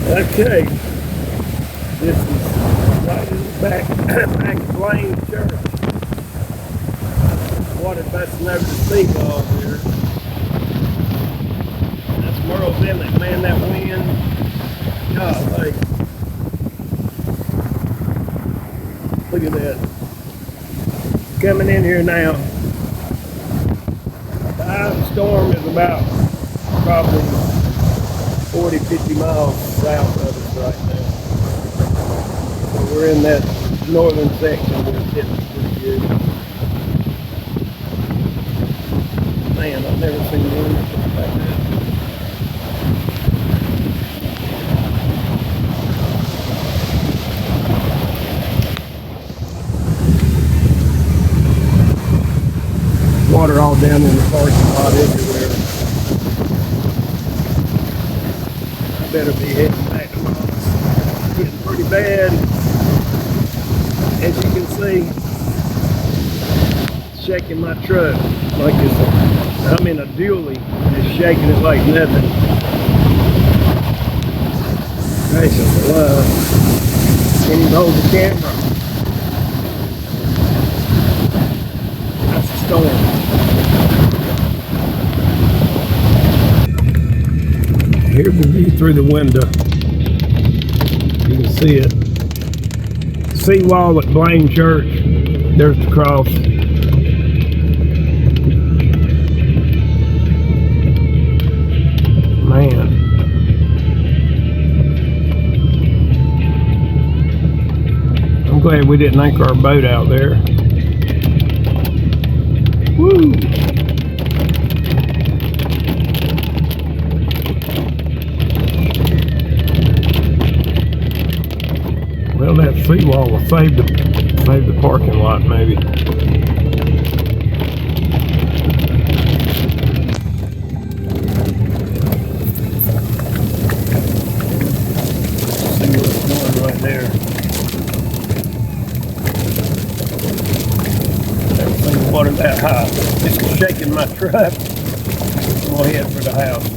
Okay, this is right in the back of Blaine Church. Water busting over the seawall here. That's Merle's Inlet, man, that wind. Golly. Look at that. Coming in here now. The eye of the storm is about probably 40, 50 miles south of us right now. So we're in that northern section where it's hitting pretty good. Man, I've never seen wind like that. Water all down in the parking lot everywhere. I better be heading back to mine. It's getting pretty bad. As you can see, it's shaking my truck like I'm in a dually. It's shaking it like nothing. Gracious alive. Can't even hold the camera. That's a storm. Here's the view through the window. You can see it. Seawall at Blaine Church. There's the cross. Man. I'm glad we didn't anchor our boat out there. Woo! Well, that seawall will save the parking lot, maybe. See what's going right there. Never seen water that high. It's shaking my truck. I'm gonna head for the house.